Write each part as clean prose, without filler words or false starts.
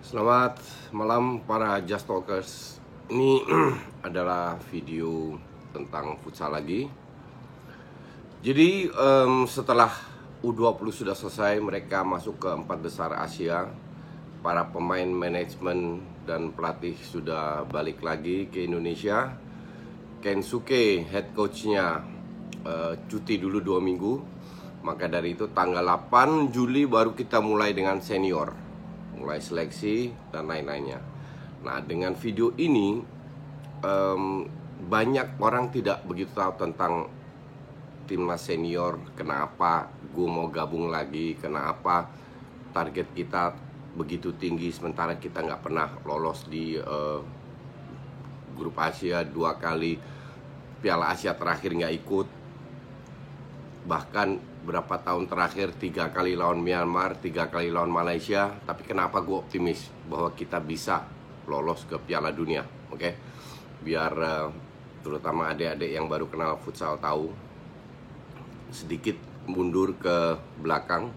Selamat malam para Just Talkers. Ini adalah video tentang futsal lagi. Jadi setelah U20 sudah selesai, mereka masuk ke 4 besar Asia. Para pemain, manajemen, dan pelatih sudah balik lagi ke Indonesia. Kensuke, head coachnya, cuti dulu 2 minggu. Maka dari itu tanggal 8 Juli baru kita mulai dengan senior, mulai seleksi dan lain-lainnya. Nah, dengan video ini banyak orang tidak begitu tahu tentang timnas senior. Kenapa gue mau gabung lagi, kenapa target kita begitu tinggi sementara kita nggak pernah lolos di grup Asia 2 kali, Piala Asia terakhir nggak ikut, bahkan berapa tahun terakhir 3 kali lawan Myanmar, 3 kali lawan Malaysia. Tapi kenapa gue optimis bahwa kita bisa lolos ke Piala Dunia, oke? Biar terutama adik-adik yang baru kenal futsal tahu, sedikit mundur ke belakang.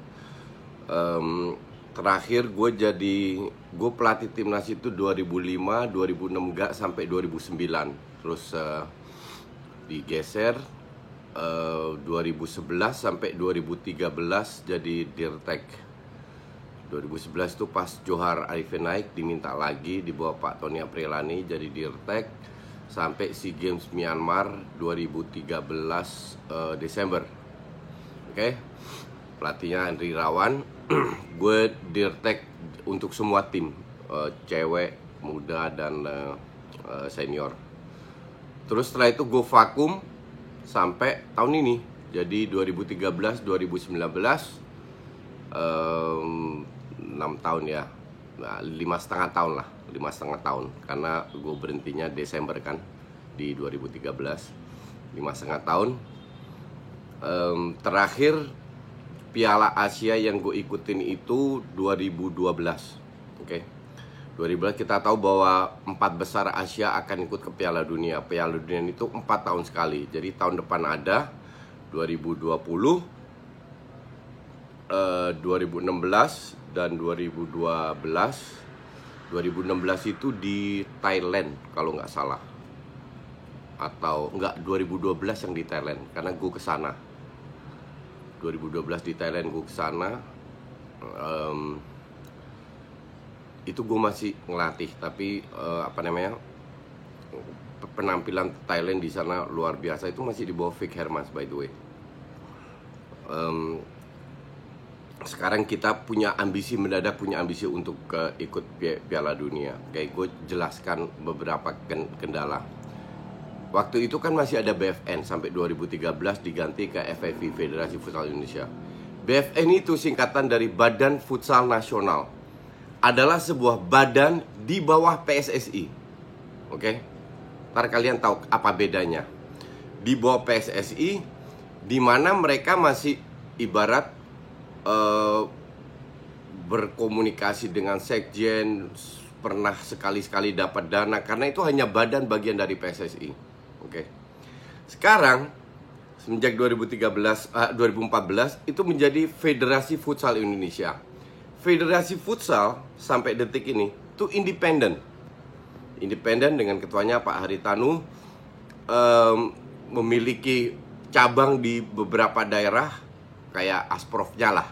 Terakhir gue pelatih timnas itu 2005, 2006 enggak, sampai 2009. Terus digeser 2011 sampai 2013 jadi Dirtek. 2011 itu pas Johar Arifin naik, diminta lagi di bawah Pak Tony Aprilani jadi Dirtek sampai SEA Games Myanmar 2013 Desember. Oke. Pelatihnya Andri Rawan. Gue Dirtek untuk semua tim, cewek, muda, dan senior. Terus setelah itu gue vakum sampai tahun ini. Jadi 2013, 2019 6 tahun ya. Nah, 5,5 tahun lah, 5,5 tahun. Karena gue berhentinya Desember kan di 2013. 5,5 tahun. Terakhir Piala Asia yang gue ikutin itu 2012. Oke. 2012 kita tahu bahwa 4 besar Asia akan ikut ke Piala Dunia. Piala Dunia itu 4 tahun sekali. Jadi tahun depan ada 2020, 2016 dan 2012. 2016 itu di Thailand kalau nggak salah. Atau enggak, 2012 yang di Thailand karena gue kesana. 2012 di Thailand gue kesana. Itu gue masih ngelatih, tapi penampilan Thailand di sana luar biasa. Itu masih di bawah Vic Hermans, by the way. Sekarang kita mendadak punya ambisi untuk ikut Piala Dunia. Kayak gue jelaskan beberapa kendala. Waktu itu kan masih ada BFN sampai 2013 diganti ke FFV, Federasi Futsal Indonesia. BFN itu singkatan dari Badan Futsal Nasional. Adalah sebuah badan di bawah PSSI. Oke? Ntar kalian tahu apa bedanya. Di bawah PSSI, di mana mereka masih ibarat berkomunikasi dengan sekjen, pernah sekali-sekali dapat dana, karena itu hanya badan bagian dari PSSI. Oke. Sekarang semenjak 2014 itu menjadi Federasi Futsal Indonesia. Federasi Futsal sampai detik ini itu independen dengan ketuanya Pak Haritanu, memiliki cabang di beberapa daerah kayak Asprofnya lah.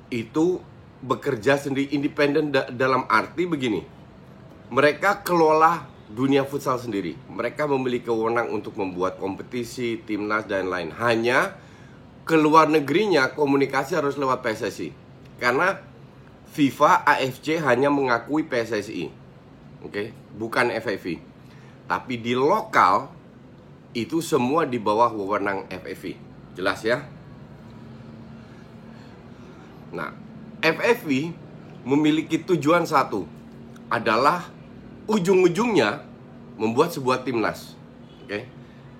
Itu bekerja sendiri, independen dalam arti begini, mereka kelola dunia futsal sendiri. Mereka memiliki wewenang untuk membuat kompetisi, timnas, dan lain. Hanya keluar negerinya komunikasi harus lewat PSSI. Karena FIFA, AFC hanya mengakui PSSI. Oke, bukan FFV. Tapi di lokal itu semua di bawah wewenang FFV. Jelas ya? Nah, FFV memiliki tujuan satu, adalah ujung-ujungnya membuat sebuah timnas. Oke.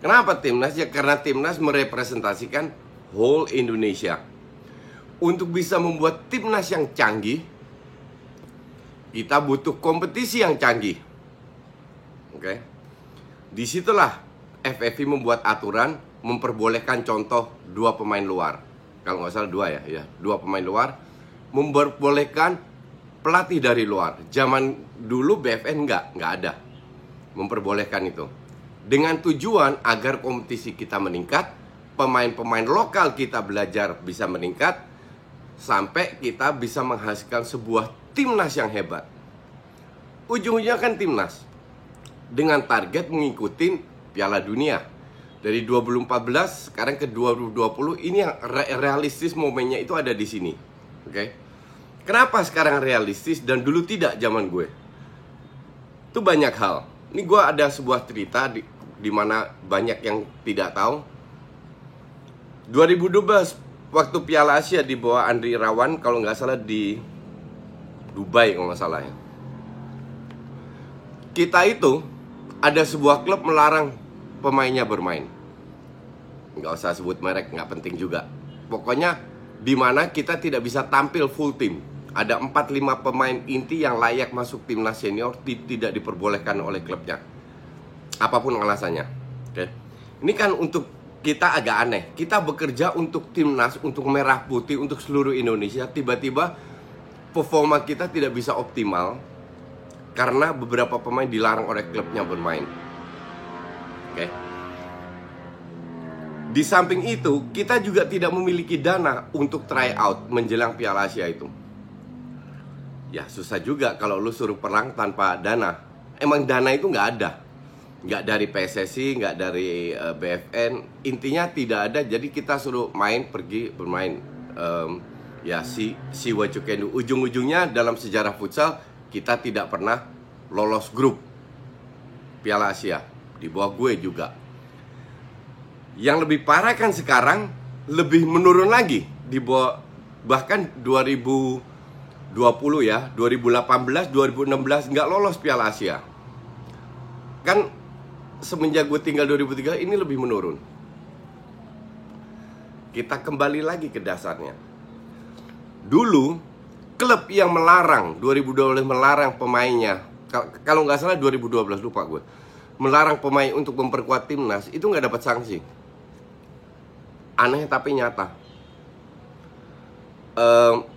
Kenapa timnas? Ya karena timnas merepresentasikan whole Indonesia. Untuk bisa membuat timnas yang canggih, kita butuh kompetisi yang canggih. Oke. Disitulah FFV membuat aturan memperbolehkan contoh 2 pemain luar. Kalau nggak salah 2 ya, 2 pemain luar memperbolehkan pelatih dari luar. Zaman dulu BFN nggak ada memperbolehkan itu. Dengan tujuan agar kompetisi kita meningkat, pemain-pemain lokal kita belajar bisa meningkat, sampai kita bisa menghasilkan sebuah timnas yang hebat. Ujung-ujungnya kan timnas dengan target mengikuti Piala Dunia. Dari 2014 sekarang ke 2020, ini yang realistis, momennya itu ada di sini. Oke. Kenapa sekarang realistis dan dulu tidak zaman gue? Itu banyak hal. Ini gue ada sebuah cerita di mana banyak yang tidak tahu. 2012 waktu Piala Asia di bawah Andri Irawan, kalau nggak salah di Dubai kalau nggak salah ya. Kita itu ada sebuah klub melarang pemainnya bermain. Nggak usah sebut merek, nggak penting juga. Pokoknya di mana kita tidak bisa tampil full tim. Ada 4-5 pemain inti yang layak masuk timnas senior tidak diperbolehkan oleh klubnya. Apapun alasannya. Oke. Ini kan untuk kita agak aneh. Kita bekerja untuk timnas, untuk merah putih, untuk seluruh Indonesia. Tiba-tiba performa kita tidak bisa optimal karena beberapa pemain dilarang oleh klubnya bermain. Oke. Di samping itu, kita juga tidak memiliki dana untuk try out menjelang Piala Asia itu. Ya susah juga kalau lu suruh perang tanpa dana. Emang dana itu nggak ada. Nggak dari PSSI, nggak dari BFN. Intinya tidak ada, jadi kita suruh main, pergi bermain. Ya see what you can do. Ujung-ujungnya dalam sejarah futsal, kita tidak pernah lolos grup Piala Asia. Di bawah gue juga. Yang lebih parah kan sekarang, lebih menurun lagi. Di bawah, bahkan 2020 ya, 2018, 2016 nggak lolos Piala Asia. Kan semenjak gue tinggal 2003 ini lebih menurun. Kita kembali lagi ke dasarnya. Dulu klub yang melarang 2012 melarang pemainnya, kalau nggak salah 2012, lupa gue, melarang pemain untuk memperkuat timnas, itu nggak dapat sanksi. Aneh tapi nyata.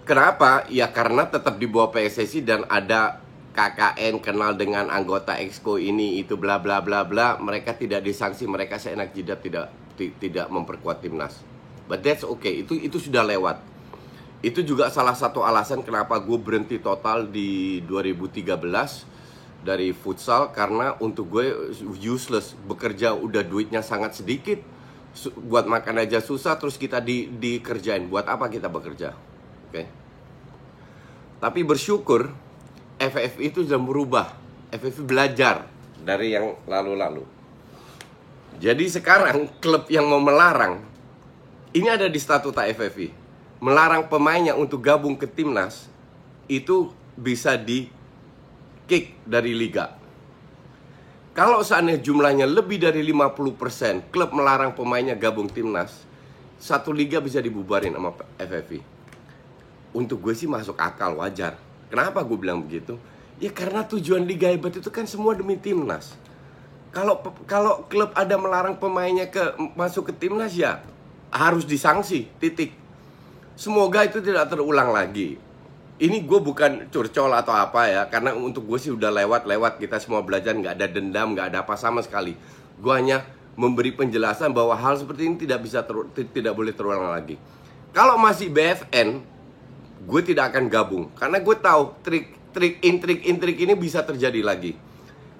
Kenapa? Ya karena tetap di bawah PSSI dan ada KKN, kenal dengan anggota Exco ini itu bla bla bla bla. Mereka tidak disanksi, mereka seenak jidat tidak memperkuat timnas. But that's okay, itu sudah lewat. Itu juga salah satu alasan kenapa gue berhenti total di 2013 dari futsal, karena untuk gue useless. Bekerja udah duitnya sangat sedikit, buat makan aja susah, terus kita dikerjain. Buat apa kita bekerja? Oke. Tapi bersyukur FFI itu sudah merubah. FFI belajar dari yang lalu-lalu. Jadi sekarang klub yang mau melarang, ini ada di statuta FFI, melarang pemainnya untuk gabung ke timnas, itu bisa di kick dari liga. Kalau seandainya jumlahnya lebih dari 50%, klub melarang pemainnya gabung timnas, satu liga bisa dibubarin sama FFI. Untuk gue sih masuk akal, wajar. Kenapa gue bilang begitu? Ya karena tujuan liga hebat itu kan semua demi timnas. Kalau klub ada melarang pemainnya masuk ke timnas, ya harus disangsi, titik. Semoga itu tidak terulang lagi. Ini gue bukan curcol atau apa ya, karena untuk gue sih udah lewat, kita semua belajar, nggak ada dendam, nggak ada apa sama sekali. Gue hanya memberi penjelasan bahwa hal seperti ini tidak boleh terulang lagi. Kalau masih BFN, gue tidak akan gabung, karena gue tahu intrik ini bisa terjadi lagi.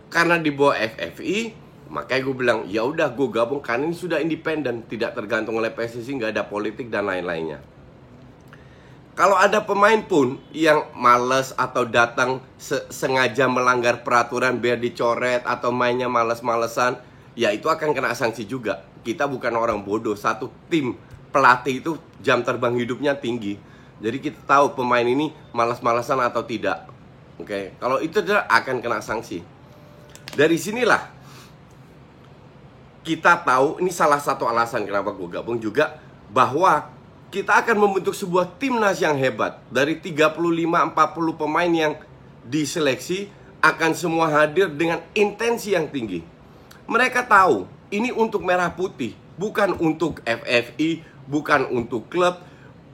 Karena di bawah FFI, makanya gue bilang ya udah gue gabung, karena ini sudah independen, tidak tergantung oleh PSSI, nggak ada politik dan lain-lainnya. Kalau ada pemain pun yang males atau datang sengaja melanggar peraturan biar dicoret atau mainnya males-malesan, ya itu akan kena sanksi juga. Kita bukan orang bodoh. Satu tim pelatih itu jam terbang hidupnya tinggi. Jadi kita tahu pemain ini malas-malesan atau tidak. Oke, kalau itu tidak akan kena sanksi. Dari sinilah kita tahu, ini salah satu alasan kenapa gue gabung juga, bahwa kita akan membentuk sebuah timnas yang hebat. Dari 35-40 pemain yang diseleksi akan semua hadir dengan intensi yang tinggi. Mereka tahu ini untuk merah putih, bukan untuk FFI, bukan untuk klub,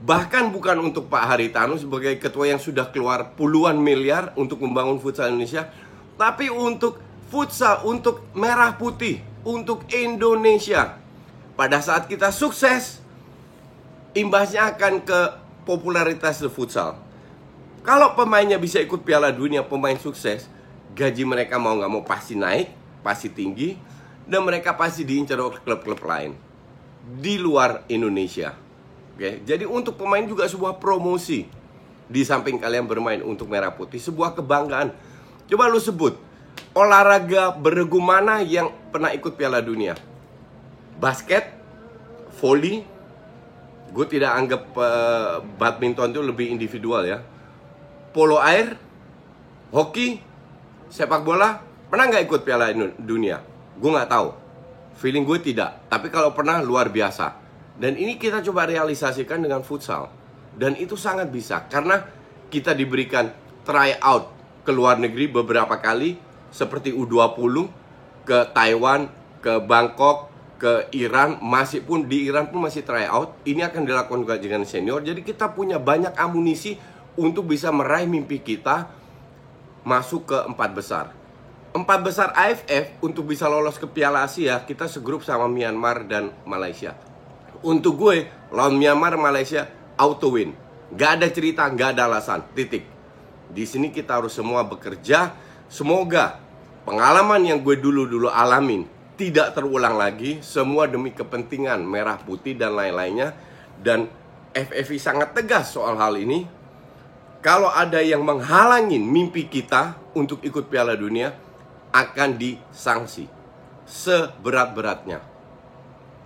Bahkan bukan untuk Pak Haritanu sebagai ketua yang sudah keluar puluhan miliar untuk membangun futsal Indonesia, tapi untuk futsal, untuk merah putih, untuk Indonesia. Pada saat kita sukses, imbasnya akan ke popularitas futsal. Kalau pemainnya bisa ikut Piala Dunia, pemain sukses, gaji mereka mau nggak mau pasti naik, pasti tinggi, dan mereka pasti diincar oleh klub-klub lain di luar Indonesia. Oke, jadi untuk pemain juga sebuah promosi. Di samping kalian bermain untuk merah putih, sebuah kebanggaan. Coba lu sebut olahraga beregu mana yang pernah ikut Piala Dunia? Basket, volley. Gue tidak anggap badminton itu lebih individual ya. Polo air, hoki, sepak bola. Pernah nggak ikut Piala Dunia? Gue nggak tahu. Feeling gue tidak. Tapi kalau pernah, luar biasa. Dan ini kita coba realisasikan dengan futsal. Dan itu sangat bisa. Karena kita diberikan try out ke luar negeri beberapa kali. Seperti U20 ke Taiwan, ke Bangkok, ke Iran. Di Iran pun masih try out. Ini akan dilakukan juga dengan senior. Jadi kita punya banyak amunisi untuk bisa meraih mimpi kita masuk ke 4 besar. 4 besar AFF untuk bisa lolos ke Piala Asia, kita segrup sama Myanmar dan Malaysia. Untuk gue, lawan Myanmar, Malaysia, auto win. Gak ada cerita, gak ada alasan, titik. Di sini kita harus semua bekerja. Semoga pengalaman yang gue dulu alamin tidak terulang lagi. Semua demi kepentingan merah putih dan lain-lainnya. Dan FFI sangat tegas soal hal ini. Kalau ada yang menghalangi mimpi kita untuk ikut Piala Dunia, akan disanksi seberat-beratnya.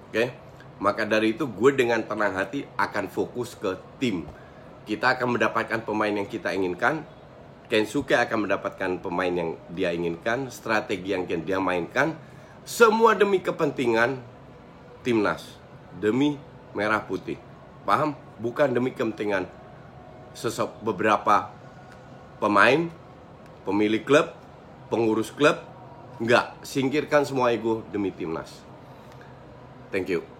Oke? Maka dari itu gue dengan tenang hati akan fokus ke tim. Kita akan mendapatkan pemain yang kita inginkan. Kensuke akan mendapatkan pemain yang dia inginkan. Strategi yang dia mainkan. Semua demi kepentingan timnas. Demi merah putih. Paham? Bukan demi kepentingan beberapa pemain, pemilik klub, pengurus klub. Enggak, singkirkan semua ego demi timnas. Thank you.